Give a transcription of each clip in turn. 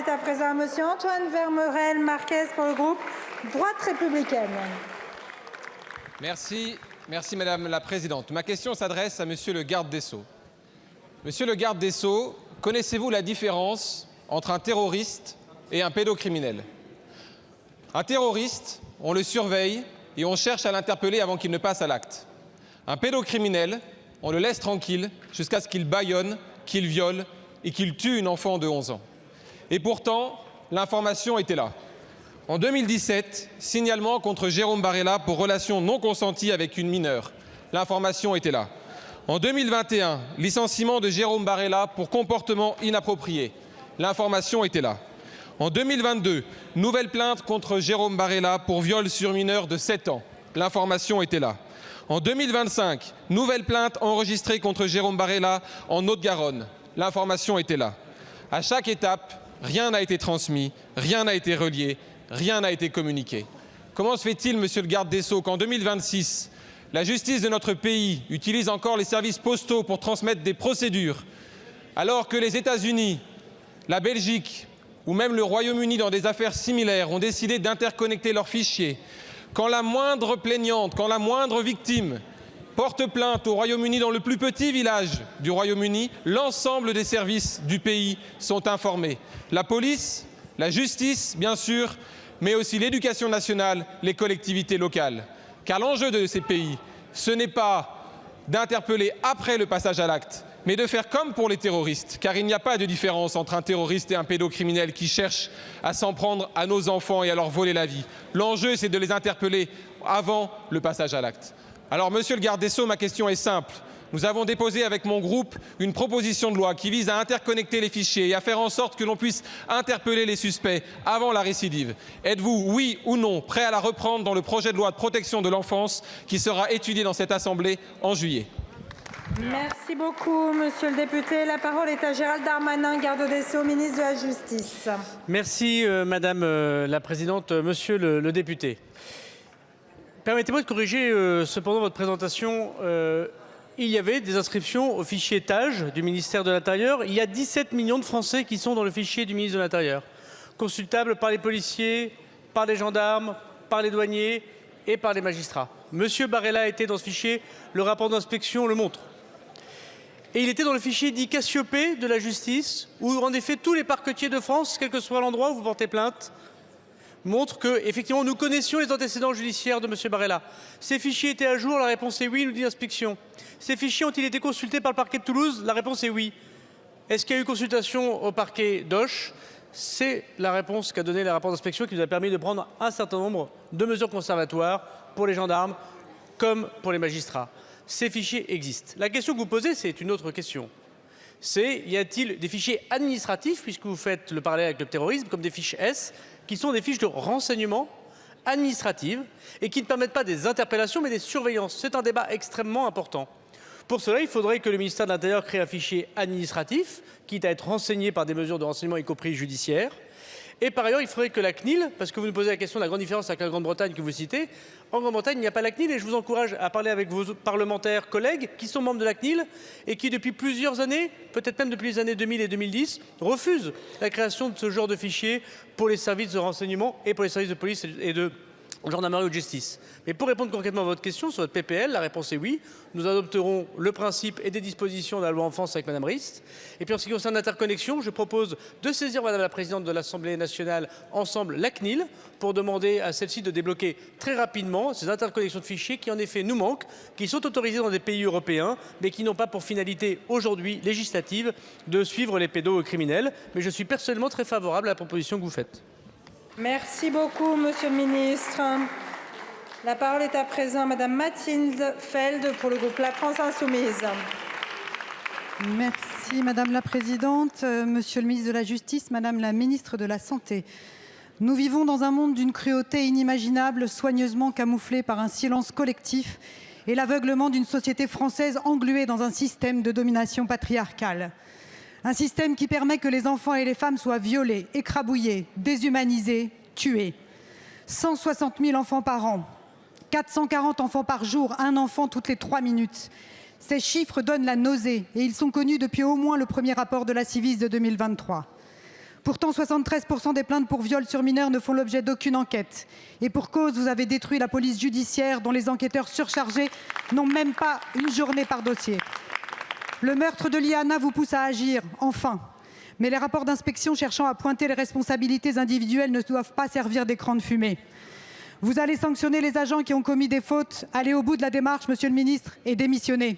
est à présent à Monsieur Antoine Vermorel Marquez pour le groupe Droite républicaine. Merci Madame la Présidente. Ma question s'adresse à Monsieur le garde des Sceaux. Monsieur le garde des Sceaux, connaissez-vous la différence entre un terroriste et un pédocriminel? Un terroriste, on le surveille et on cherche à l'interpeller avant qu'il ne passe à l'acte. Un pédocriminel, on le laisse tranquille jusqu'à ce qu'il bâillonne, qu'il viole et qu'il tue une enfant de 11 ans. Et pourtant, l'information était là. En 2017, signalement contre Jérôme Barella pour relation non consentie avec une mineure. L'information était là. En 2021, licenciement de Jérôme Barella pour comportement inapproprié. L'information était là. En 2022, nouvelle plainte contre Jérôme Barella pour viol sur mineur de 7 ans. L'information était là. En 2025, nouvelle plainte enregistrée contre Jérôme Barella en Haute-Garonne. L'information était là. À chaque étape, rien n'a été transmis, rien n'a été relié, rien n'a été communiqué. Comment se fait-il, Monsieur le garde des Sceaux, qu'en 2026, la justice de notre pays utilise encore les services postaux pour transmettre des procédures, alors que les États-Unis, la Belgique ou même le Royaume-Uni, dans des affaires similaires, ont décidé d'interconnecter leurs fichiers, quand la moindre plaignante, quand la moindre victime porte plainte au Royaume-Uni, dans le plus petit village du Royaume-Uni, l'ensemble des services du pays sont informés. La police, la justice, bien sûr, mais aussi l'éducation nationale, les collectivités locales. Car l'enjeu de ces pays, ce n'est pas d'interpeller après le passage à l'acte, mais de faire comme pour les terroristes, car il n'y a pas de différence entre un terroriste et un pédocriminel qui cherche à s'en prendre à nos enfants et à leur voler la vie. L'enjeu, c'est de les interpeller avant le passage à l'acte. Alors, Monsieur le garde des Sceaux, ma question est simple. Nous avons déposé avec mon groupe une proposition de loi qui vise à interconnecter les fichiers et à faire en sorte que l'on puisse interpeller les suspects avant la récidive. Êtes-vous, oui ou non, prêt à la reprendre dans le projet de loi de protection de l'enfance qui sera étudié dans cette Assemblée en juillet? Merci beaucoup, Monsieur le député. La parole est à Gérald Darmanin, garde des Sceaux, ministre de la Justice. Merci, Madame la Présidente. Monsieur le député, permettez-moi de corriger cependant votre présentation. Il y avait des inscriptions au fichier TAGE du ministère de l'Intérieur. Il y a 17 millions de Français qui sont dans le fichier du ministre de l'Intérieur, consultables par les policiers, par les gendarmes, par les douaniers et par les magistrats. Monsieur Barella était dans ce fichier, le rapport d'inspection le montre. Et il était dans le fichier dit Cassiopée de la justice, où en effet tous les parquetiers de France, quel que soit l'endroit où vous portez plainte, montrent que, effectivement, nous connaissions les antécédents judiciaires de M. Barella. Ces fichiers étaient à jour, la réponse est oui, nous dit l'inspection. Ces fichiers ont-ils été consultés par le parquet de Toulouse? La réponse est oui. Est-ce qu'il y a eu consultation au parquet d'Auch? C'est la réponse qu'a donnée le rapport d'inspection qui nous a permis de prendre un certain nombre de mesures conservatoires pour les gendarmes comme pour les magistrats. Ces fichiers existent. La question que vous posez, c'est une autre question. C'est, y a-t-il des fichiers administratifs, puisque vous faites le parallèle avec le terrorisme, comme des fiches S, qui sont des fiches de renseignement administratives et qui ne permettent pas des interpellations, mais des surveillances? C'est un débat extrêmement important. Pour cela, il faudrait que le ministère de l'Intérieur crée un fichier administratif, quitte à être renseigné par des mesures de renseignement, y compris judiciaires. Et par ailleurs, il faudrait que la CNIL, parce que vous nous posez la question de la grande différence avec la Grande-Bretagne que vous citez, en Grande-Bretagne, il n'y a pas la CNIL et je vous encourage à parler avec vos parlementaires collègues qui sont membres de la CNIL et qui, depuis plusieurs années, peut-être même depuis les années 2000 et 2010, refusent la création de ce genre de fichier pour les services de renseignement et pour les services de police et de gendarmerie ou de justice. Mais pour répondre concrètement à votre question sur votre PPL, la réponse est oui. Nous adopterons le principe et des dispositions de la loi enfance avec Madame Rist. Et puis en ce qui concerne l'interconnexion, je propose de saisir Madame la Présidente de l'Assemblée nationale ensemble la CNIL pour demander à celle-ci de débloquer très rapidement ces interconnexions de fichiers qui en effet nous manquent, qui sont autorisés dans des pays européens, mais qui n'ont pas pour finalité aujourd'hui législative de suivre les pédocriminels. Mais je suis personnellement très favorable à la proposition que vous faites. Merci beaucoup, Monsieur le ministre. La parole est à présent à Madame Mathilde Feld pour le groupe La France Insoumise. Merci Madame la Présidente, Monsieur le ministre de la Justice, Madame la ministre de la Santé. Nous vivons dans un monde d'une cruauté inimaginable, soigneusement camouflée par un silence collectif et l'aveuglement d'une société française engluée dans un système de domination patriarcale. Un système qui permet que les enfants et les femmes soient violés, écrabouillés, déshumanisés, tués. 160 000 enfants par an, 440 enfants par jour, un enfant toutes les 3 minutes. Ces chiffres donnent la nausée et ils sont connus depuis au moins le premier rapport de la Civis de 2023. Pourtant, 73% des plaintes pour viol sur mineurs ne font l'objet d'aucune enquête. Et pour cause, vous avez détruit la police judiciaire dont les enquêteurs surchargés n'ont même pas une journée par dossier. Le meurtre de Liana vous pousse à agir, enfin. Mais les rapports d'inspection cherchant à pointer les responsabilités individuelles ne doivent pas servir d'écran de fumée. Vous allez sanctionner les agents qui ont commis des fautes. Allez au bout de la démarche, Monsieur le ministre, et démissionnez.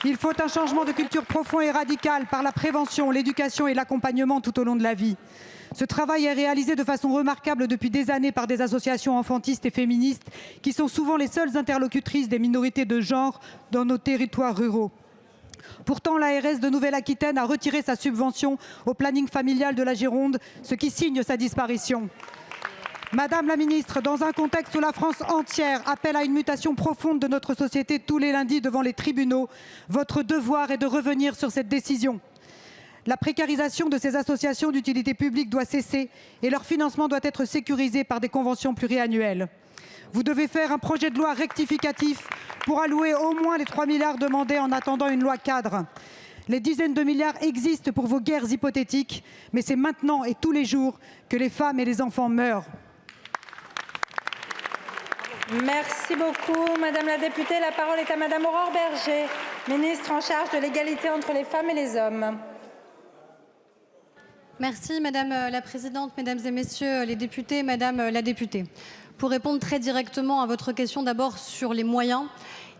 Il faut un changement de culture profond et radical par la prévention, l'éducation et l'accompagnement tout au long de la vie. Ce travail est réalisé de façon remarquable depuis des années par des associations enfantistes et féministes qui sont souvent les seules interlocutrices des minorités de genre dans nos territoires ruraux. Pourtant, l'ARS de Nouvelle-Aquitaine a retiré sa subvention au planning familial de la Gironde, ce qui signe sa disparition. Madame la ministre, dans un contexte où la France entière appelle à une mutation profonde de notre société tous les lundis devant les tribunaux, votre devoir est de revenir sur cette décision. La précarisation de ces associations d'utilité publique doit cesser et leur financement doit être sécurisé par des conventions pluriannuelles. Vous devez faire un projet de loi rectificatif pour allouer au moins les 3 milliards demandés en attendant une loi cadre. Les dizaines de milliards existent pour vos guerres hypothétiques, mais c'est maintenant et tous les jours que les femmes et les enfants meurent. Merci beaucoup, Madame la députée. La parole est à Madame Aurore Bergé, ministre en charge de l'égalité entre les femmes et les hommes. Merci Madame la Présidente, Mesdames et Messieurs les députés, Madame la députée. Pour répondre très directement à votre question, d'abord sur les moyens,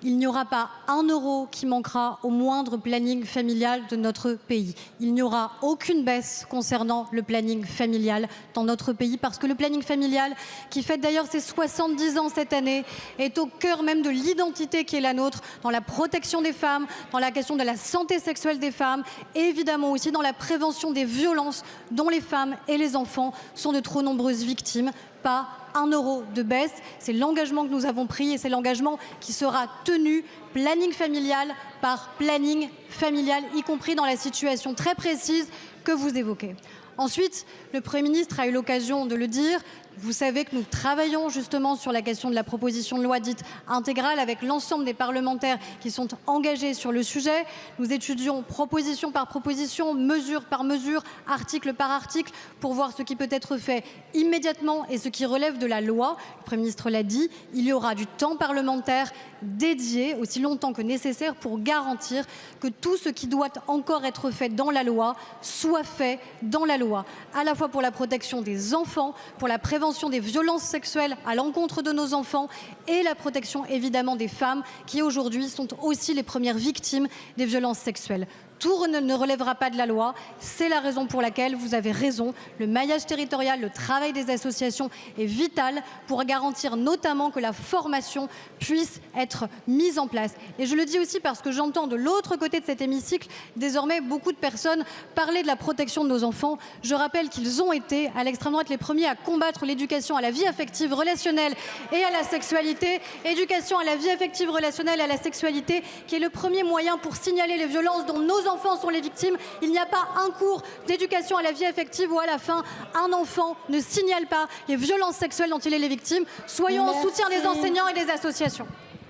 il n'y aura pas un euro qui manquera au moindre planning familial de notre pays. Il n'y aura aucune baisse concernant le planning familial dans notre pays parce que le planning familial, qui fête d'ailleurs ses 70 ans cette année, est au cœur même de l'identité qui est la nôtre, dans la protection des femmes, dans la question de la santé sexuelle des femmes et évidemment aussi dans la prévention des violences dont les femmes et les enfants sont de trop nombreuses victimes. Pas un euro de baisse, c'est l'engagement que nous avons pris et c'est l'engagement qui sera tenu planning familial par planning familial, y compris dans la situation très précise que vous évoquez. Ensuite, le Premier ministre a eu l'occasion de le dire. Vous savez que nous travaillons justement sur la question de la proposition de loi dite intégrale avec l'ensemble des parlementaires qui sont engagés sur le sujet. Nous étudions proposition par proposition, mesure par mesure, article par article pour voir ce qui peut être fait immédiatement et ce qui relève de la loi. Le Premier ministre l'a dit, il y aura du temps parlementaire dédié aussi longtemps que nécessaire pour garantir que tout ce qui doit encore être fait dans la loi soit fait dans la loi, à la fois pour la protection des enfants, pour la prévention des violences sexuelles à l'encontre de nos enfants et la protection évidemment des femmes qui aujourd'hui sont aussi les premières victimes des violences sexuelles. Tout ne relèvera pas de la loi, c'est la raison pour laquelle vous avez raison, le maillage territorial, le travail des associations est vital pour garantir notamment que la formation puisse être mise en place. Et je le dis aussi parce que j'entends de l'autre côté de cet hémicycle désormais beaucoup de personnes parler de la protection de nos enfants. Je rappelle qu'ils ont été à l'extrême droite les premiers à combattre l'éducation à la vie affective, relationnelle et à la sexualité. Éducation à la vie affective, relationnelle et à la sexualité qui est le premier moyen pour signaler les violences dont nos enfants sont les victimes. Il n'y a pas un cours d'éducation à la vie affective où à la fin un enfant ne signale pas les violences sexuelles dont il est les victimes. Soyons en soutien des enseignants et des associations.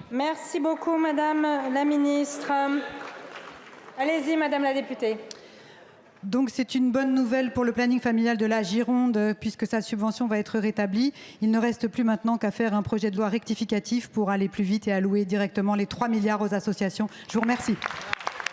Merci beaucoup Madame la ministre. Allez-y Madame la députée. Donc c'est une bonne nouvelle pour le planning familial de la Gironde puisque sa subvention va être rétablie. Il ne reste plus maintenant qu'à faire un projet de loi rectificatif pour aller plus vite et allouer directement les 3 milliards aux associations. Je vous remercie.